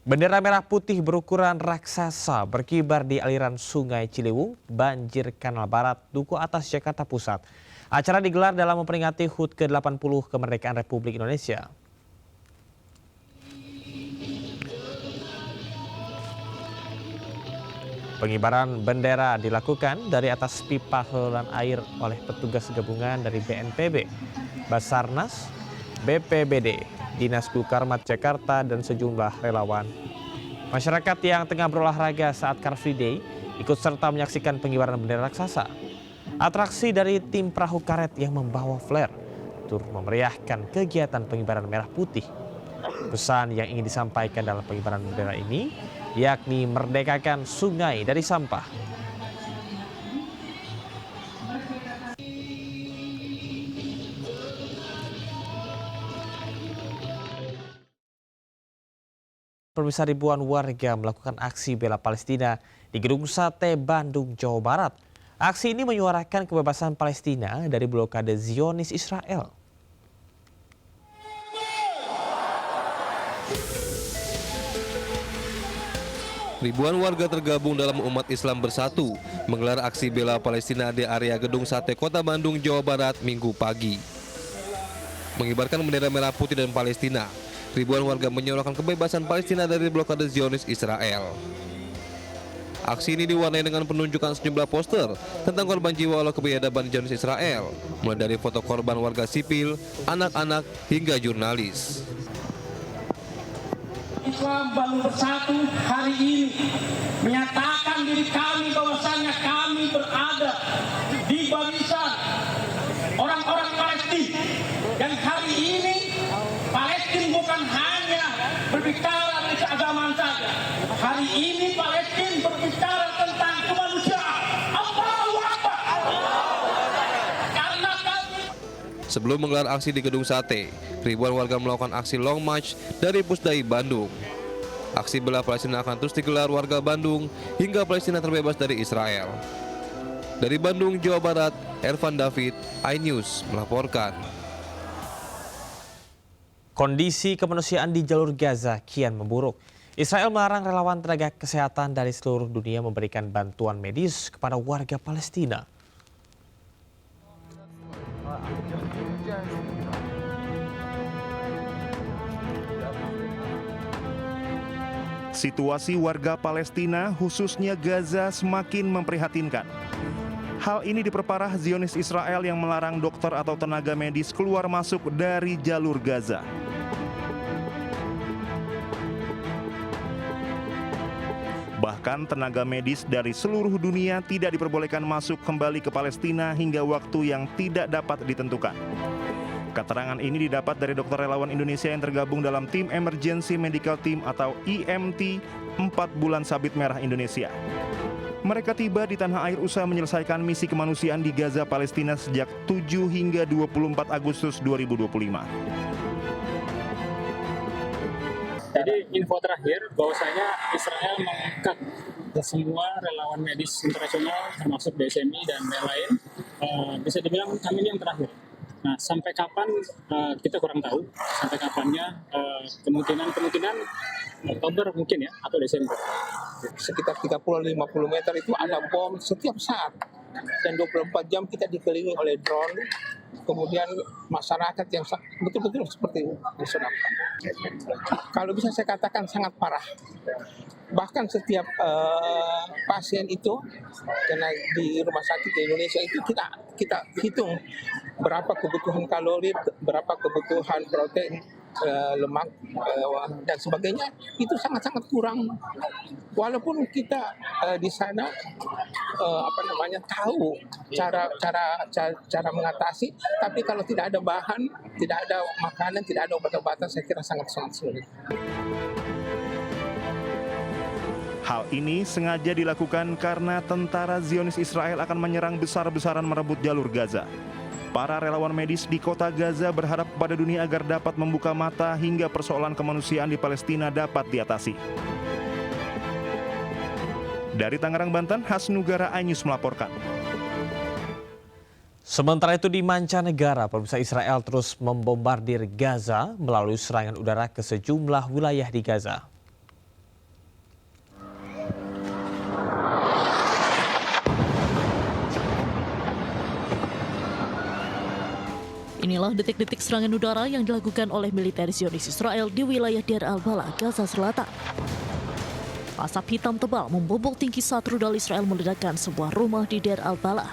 Bendera merah putih berukuran raksasa berkibar di aliran Sungai Ciliwung, banjir Kanal Barat, Duku Atas, Jakarta Pusat. Acara digelar dalam memperingati HUT ke-80 kemerdekaan Republik Indonesia. Pengibaran bendera dilakukan dari atas pipa saluran air oleh petugas gabungan dari BNPB, Basarnas, BPBD, Dinas Gulkarmat Jakarta, dan sejumlah relawan. Masyarakat yang tengah berolahraga saat Car Free Day ikut serta menyaksikan pengibaran bendera raksasa. Atraksi dari tim perahu karet yang membawa flare turut memeriahkan kegiatan pengibaran merah putih. Pesan yang ingin disampaikan dalam pengibaran bendera ini yakni merdekakan sungai dari sampah. Pemirsa, ribuan warga melakukan aksi bela Palestina di Gedung Sate, Bandung, Jawa Barat. Aksi ini menyuarakan kebebasan Palestina dari blokade Zionis Israel. Ribuan warga tergabung dalam umat Islam bersatu menggelar aksi bela Palestina di area Gedung Sate Kota Bandung, Jawa Barat, Minggu pagi. Mengibarkan bendera merah putih dan Palestina, ribuan warga menyuarakan kebebasan Palestina dari blokade Zionis Israel. Aksi ini diwarnai dengan penunjukan sejumlah poster tentang korban jiwa oleh kebiadaban Zionis Israel, mulai dari foto korban warga sipil, anak-anak, hingga jurnalis. Islam Bandung Bersatu hari ini menyatakan diri kami bahwasanya kami berada di barisan orang-orang Palestina, dan hari ini Palestina bukan hanya berbicara dari keagamaan saja. Hari ini Palestina berbicara tentang kemanusiaan. Allahu Akbar. Karena kami. Sebelum menggelar aksi di Gedung Sate, ribuan warga melakukan aksi long march dari Pusdai Bandung. Aksi bela Palestina akan terus digelar warga Bandung hingga Palestina terbebas dari Israel. Dari Bandung, Jawa Barat, Ervan David, iNews melaporkan. Kondisi kemanusiaan di jalur Gaza kian memburuk. Israel melarang relawan tenaga kesehatan dari seluruh dunia memberikan bantuan medis kepada warga Palestina. Situasi warga Palestina, khususnya Gaza, semakin memprihatinkan. Hal ini diperparah Zionis Israel yang melarang dokter atau tenaga medis keluar masuk dari jalur Gaza. Bahkan tenaga medis dari seluruh dunia tidak diperbolehkan masuk kembali ke Palestina hingga waktu yang tidak dapat ditentukan. Keterangan ini didapat dari dokter relawan Indonesia yang tergabung dalam tim Emergency Medical Team atau EMT 4 Bulan Sabit Merah Indonesia. Mereka tiba di tanah air usai menyelesaikan misi kemanusiaan di Gaza, Palestina sejak 7 hingga 24 Agustus 2025. Jadi info terakhir bahwasanya Israel mengangkat semua relawan medis internasional termasuk BSMI dan lain-lain. Bisa dibilang kami ini yang terakhir. Nah, sampai kapan kita kurang tahu. Sampai kapannya kemungkinan Oktober mungkin ya, atau Desember. Sekitar 30-50 meter itu ada bom setiap saat. Dan 24 jam kita dikelilingi oleh drone. Kemudian masyarakat yang betul-betul seperti disodapkan. Kalau bisa saya katakan sangat parah. Bahkan setiap pasien itu karena di rumah sakit di Indonesia itu kita hitung berapa kebutuhan kalori, berapa kebutuhan protein, lemak dan sebagainya, itu sangat-sangat kurang. Walaupun kita di sana tahu cara mengatasi, tapi kalau tidak ada bahan, tidak ada makanan, tidak ada obat-obatan, saya kira sangat sulit. Hal ini sengaja dilakukan karena tentara Zionis Israel akan menyerang besar-besaran merebut jalur Gaza. Para relawan medis di kota Gaza berharap kepada dunia agar dapat membuka mata hingga persoalan kemanusiaan di Palestina dapat diatasi. Dari Tangerang, Banten, Hasnugara, iNews melaporkan. Sementara itu di mancanegara, pemirsa, Israel terus membombardir Gaza melalui serangan udara ke sejumlah wilayah di Gaza. Inilah detik-detik serangan udara yang dilakukan oleh militer Zionis Israel di wilayah Deir al-Balah, Gaza Selatan. Asap hitam tebal membumbung tinggi saat rudal Israel meledakkan sebuah rumah di Deir al-Balah.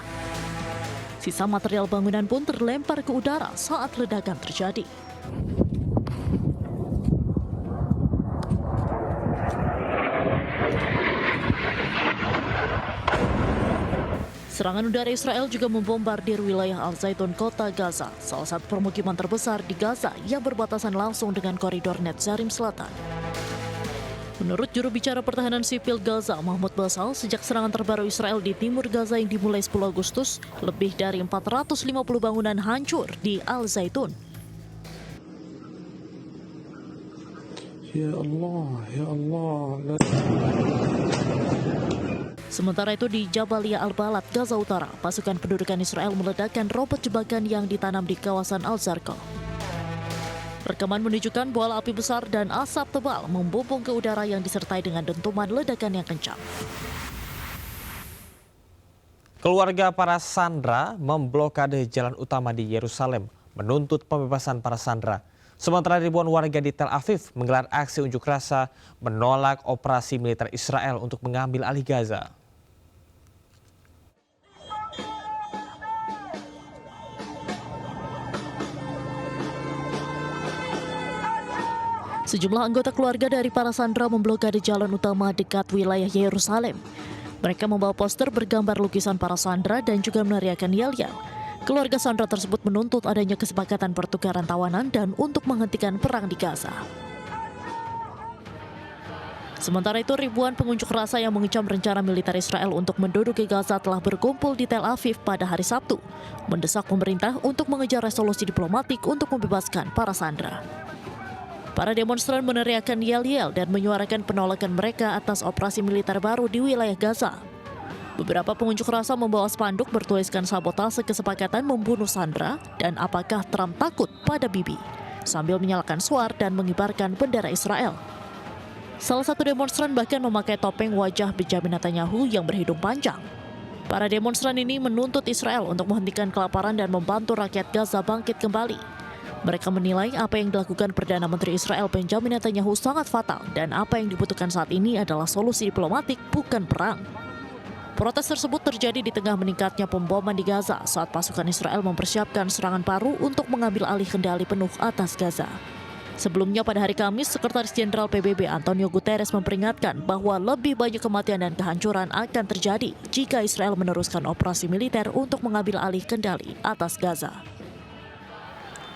Sisa material bangunan pun terlempar ke udara saat ledakan terjadi. Serangan udara Israel juga membombardir wilayah Al-Zaitun, kota Gaza, salah satu permukiman terbesar di Gaza yang berbatasan langsung dengan koridor Netzarim Selatan. Menurut juru bicara pertahanan sipil Gaza, Mahmud Basal, sejak serangan terbaru Israel di timur Gaza yang dimulai 10 Agustus, lebih dari 450 bangunan hancur di Al-Zaitun. Ya Allah, ya Allah. Sementara itu di Jabalia Al-Balad, Gaza Utara, pasukan pendudukan Israel meledakkan robot jebakan yang ditanam di kawasan Al-Zarqa. Rekaman menunjukkan bola api besar dan asap tebal membumbung ke udara yang disertai dengan dentuman ledakan yang kencang. Keluarga para sandera memblokade jalan utama di Yerusalem menuntut pembebasan para sandera. Sementara ribuan warga di Tel Aviv menggelar aksi unjuk rasa menolak operasi militer Israel untuk mengambil alih Gaza. Sejumlah anggota keluarga dari para sandera memblokade jalan utama dekat wilayah Yerusalem. Mereka membawa poster bergambar lukisan para sandera dan juga meneriakkan yel-yel. Keluarga sandera tersebut menuntut adanya kesepakatan pertukaran tawanan dan untuk menghentikan perang di Gaza. Sementara itu, ribuan pengunjuk rasa yang mengecam rencana militer Israel untuk menduduki Gaza telah berkumpul di Tel Aviv pada hari Sabtu, mendesak pemerintah untuk mengejar resolusi diplomatik untuk membebaskan para sandera. Para demonstran meneriakkan yel-yel dan menyuarakan penolakan mereka atas operasi militer baru di wilayah Gaza. Beberapa pengunjuk rasa membawa spanduk bertuliskan sabotase kesepakatan membunuh sandera dan apakah Trump takut pada Bibi, sambil menyalakan suar dan mengibarkan bendera Israel. Salah satu demonstran bahkan memakai topeng wajah Benjamin Netanyahu yang berhidung panjang. Para demonstran ini menuntut Israel untuk menghentikan kelaparan dan membantu rakyat Gaza bangkit kembali. Mereka menilai apa yang dilakukan Perdana Menteri Israel Benjamin Netanyahu sangat fatal dan apa yang dibutuhkan saat ini adalah solusi diplomatik, bukan perang. Protes tersebut terjadi di tengah meningkatnya pemboman di Gaza saat pasukan Israel mempersiapkan serangan baru untuk mengambil alih kendali penuh atas Gaza. Sebelumnya pada hari Kamis, Sekretaris Jenderal PBB Antonio Guterres memperingatkan bahwa lebih banyak kematian dan kehancuran akan terjadi jika Israel meneruskan operasi militer untuk mengambil alih kendali atas Gaza.